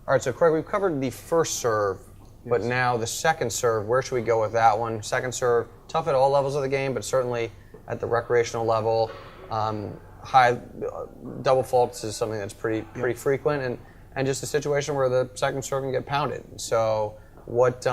All right, so Craig, we've covered the first serve, but now the second serve, where should we go with that one? Second serve, tough at all levels of the game, but certainly at the recreational level. High double faults is something that's pretty frequent, and just a situation where the second serve can get pounded. So what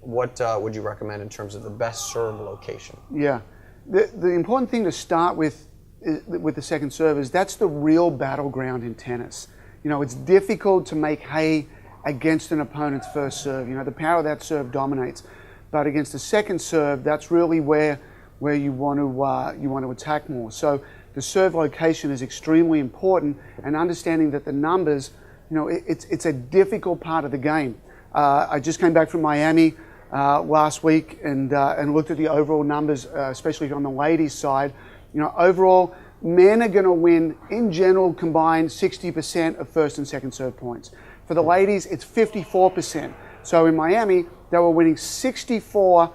would you recommend in terms of the best serve location? Yeah, the important thing to start with the second serve is that's the real battleground in tennis. You know, it's difficult to make hay against an opponent's first serve. You know, the power of that serve dominates, but against the second serve, that's really where you want to attack more. So the serve location is extremely important, and understanding that the numbers, you know, it's a difficult part of the game. I just came back from Miami last week and looked at the overall numbers, especially on the ladies' side. You know, overall, men are going to win, in general, combined 60% of first and second serve points. For the ladies, it's 54%. So in Miami, they were winning 61%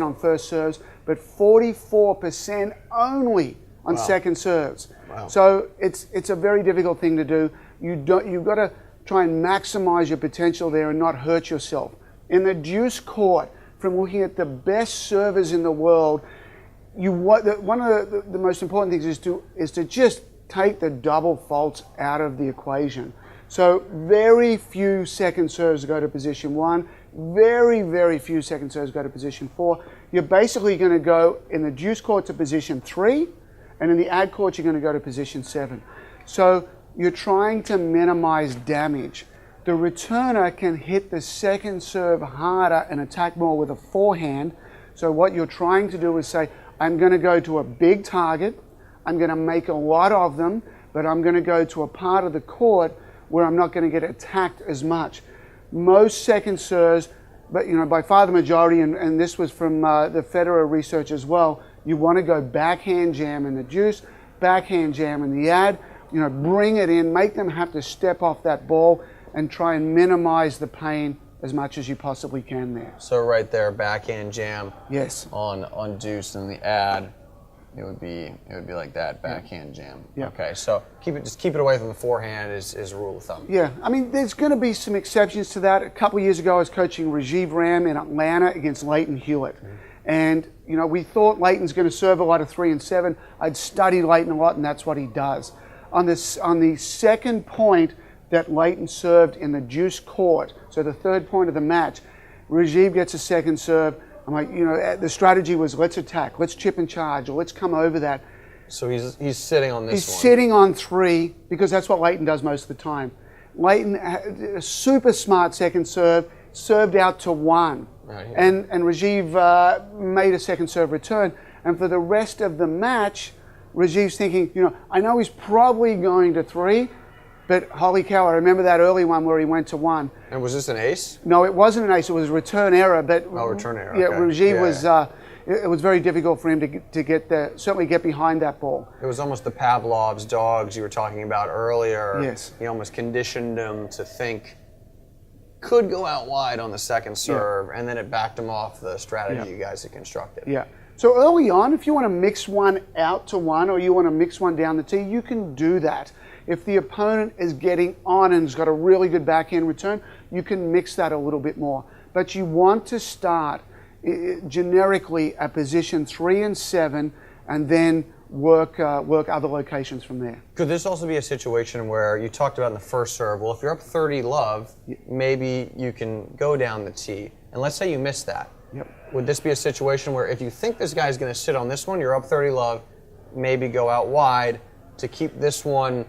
on first serves, but 44% only on second serves. Wow. So it's a very difficult thing to do. You've got to try and maximize your potential there and not hurt yourself. In the deuce court, from looking at the best servers in the world, one of the most important things is to just take the double faults out of the equation. So very few second serves go to position 1, very, very few second serves go to position 4. You're basically going to go in the deuce court to position 3, and in the ad court you're going to go to position 7. So you're trying to minimize damage. The returner can hit the second serve harder and attack more with a forehand. So what you're trying to do is say, I'm going to go to a big target, I'm going to make a lot of them, but I'm going to go to a part of the court where I'm not going to get attacked as much. Most second serves, but you know, by far the majority, and this was from the Federer research as well, you want to go backhand jam in the deuce, backhand jam in the ad, you know, bring it in, make them have to step off that ball and try and minimize the pain as much as you possibly can there. So right there, backhand jam. Yes. On deuce and the ad, it would be like that, backhand jam. Yeah. Okay, so keep it away from the forehand is a rule of thumb. Yeah, I mean, there's going to be some exceptions to that. A couple of years ago, I was coaching Rajiv Ram in Atlanta against Leighton Hewitt. And, you know, we thought Leighton's going to serve a lot of 3 and 7. I'd studied Leighton a lot, and that's what he does. On the second point that Leighton served in the deuce court, so the third point of the match, Rajiv gets a second serve. I'm like, you know, the strategy was let's attack, let's chip and charge, or let's come over that. So he's sitting on this one. He's sitting on 3 because that's what Leighton does most of the time. Leighton, a super smart second serve, served out to 1. Right. And Rajiv made a second serve return. And for the rest of the match, Rajiv's thinking, you know, I know he's probably going to 3, but holy cow, I remember that early one where he went to 1. And was this an ace? No, it wasn't an ace, it was a return error. But return error. Yeah, Okay. Rajiv was, it was very difficult for him to certainly get behind that ball. It was almost the Pavlov's dogs you were talking about earlier. Yes. He almost conditioned them to think could go out wide on the second serve, and then it backed him off the strategy you guys had constructed. Yeah. So early on, if you want to mix one out to 1 or you want to mix one down the tee, you can do that. If the opponent is getting on and has got a really good backhand return, you can mix that a little bit more. But you want to start generically at position 3 and 7 and then work other locations from there. Could this also be a situation where you talked about in the first serve, well, if you're up 30 love, maybe you can go down the tee. And let's say you miss that. Yep. Would this be a situation where if you think this guy's going to sit on this one, you're up 30 love, maybe go out wide to keep this one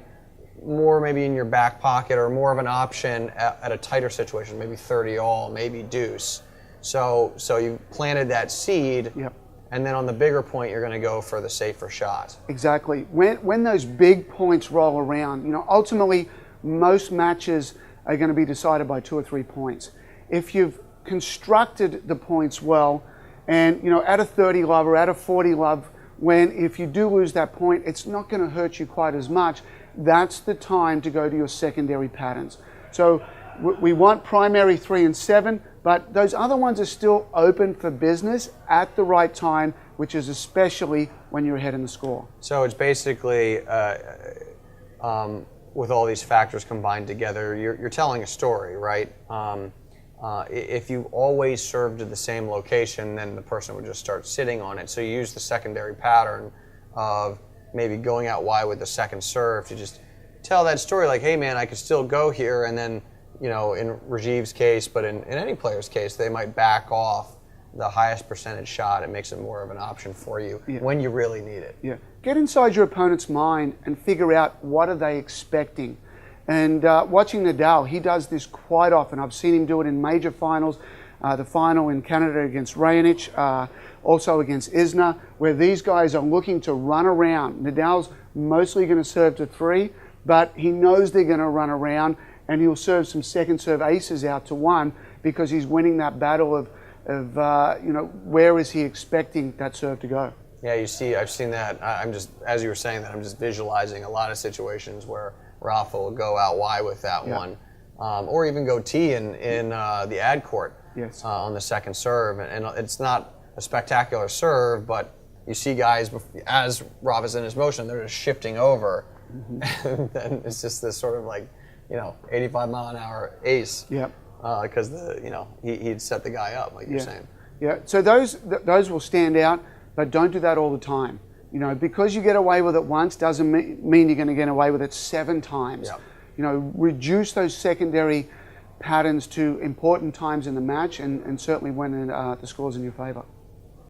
more maybe in your back pocket or more of an option at a tighter situation, maybe 30 all, maybe deuce. So you planted that seed. Yep. And then on the bigger point, you're going to go for the safer shot. Exactly. When those big points roll around, you know, ultimately most matches are going to be decided by 2 or 3 points. If you've constructed the points well, and you know, at a 30 love or at a 40 love, if you do lose that point, it's not going to hurt you quite as much. That's the time to go to your secondary patterns. So we want primary 3 and 7, but those other ones are still open for business at the right time, which is especially when you're ahead in the score. So it's basically with all these factors combined together, you're telling a story, right? If you always served to the same location, then the person would just start sitting on it. So you use the secondary pattern of maybe going out wide with the second serve to just tell that story like, hey man, I could still go here. And then, in Rajiv's case, but in any player's case, they might back off the highest percentage shot. It makes it more of an option for you when you really need it. Yeah. Get inside your opponent's mind and figure out what are they expecting. And watching Nadal, he does this quite often. I've seen him do it in major finals, the final in Canada against Raonic, also against Isner, where these guys are looking to run around. Nadal's mostly going to serve to 3, but he knows they're going to run around, and he'll serve some second serve aces out to 1 because he's winning that battle of where is he expecting that serve to go. Yeah, I've seen that. I'm just, as you were saying that, I'm just visualizing a lot of situations where Rafa will go out wide with that one, or even go tee in the ad court on the second serve. And it's not a spectacular serve, but you see guys, as Rafa's in his motion, they're just shifting over. And then it's just this sort of 85 mile an hour ace. Yep. Because he'd set the guy up, like you're saying. Yeah. So those will stand out, but don't do that all the time. Because you get away with it once doesn't mean you're going to get away with it 7 times. Yep. Reduce those secondary patterns to important times in the match, and certainly when the score's in your favor.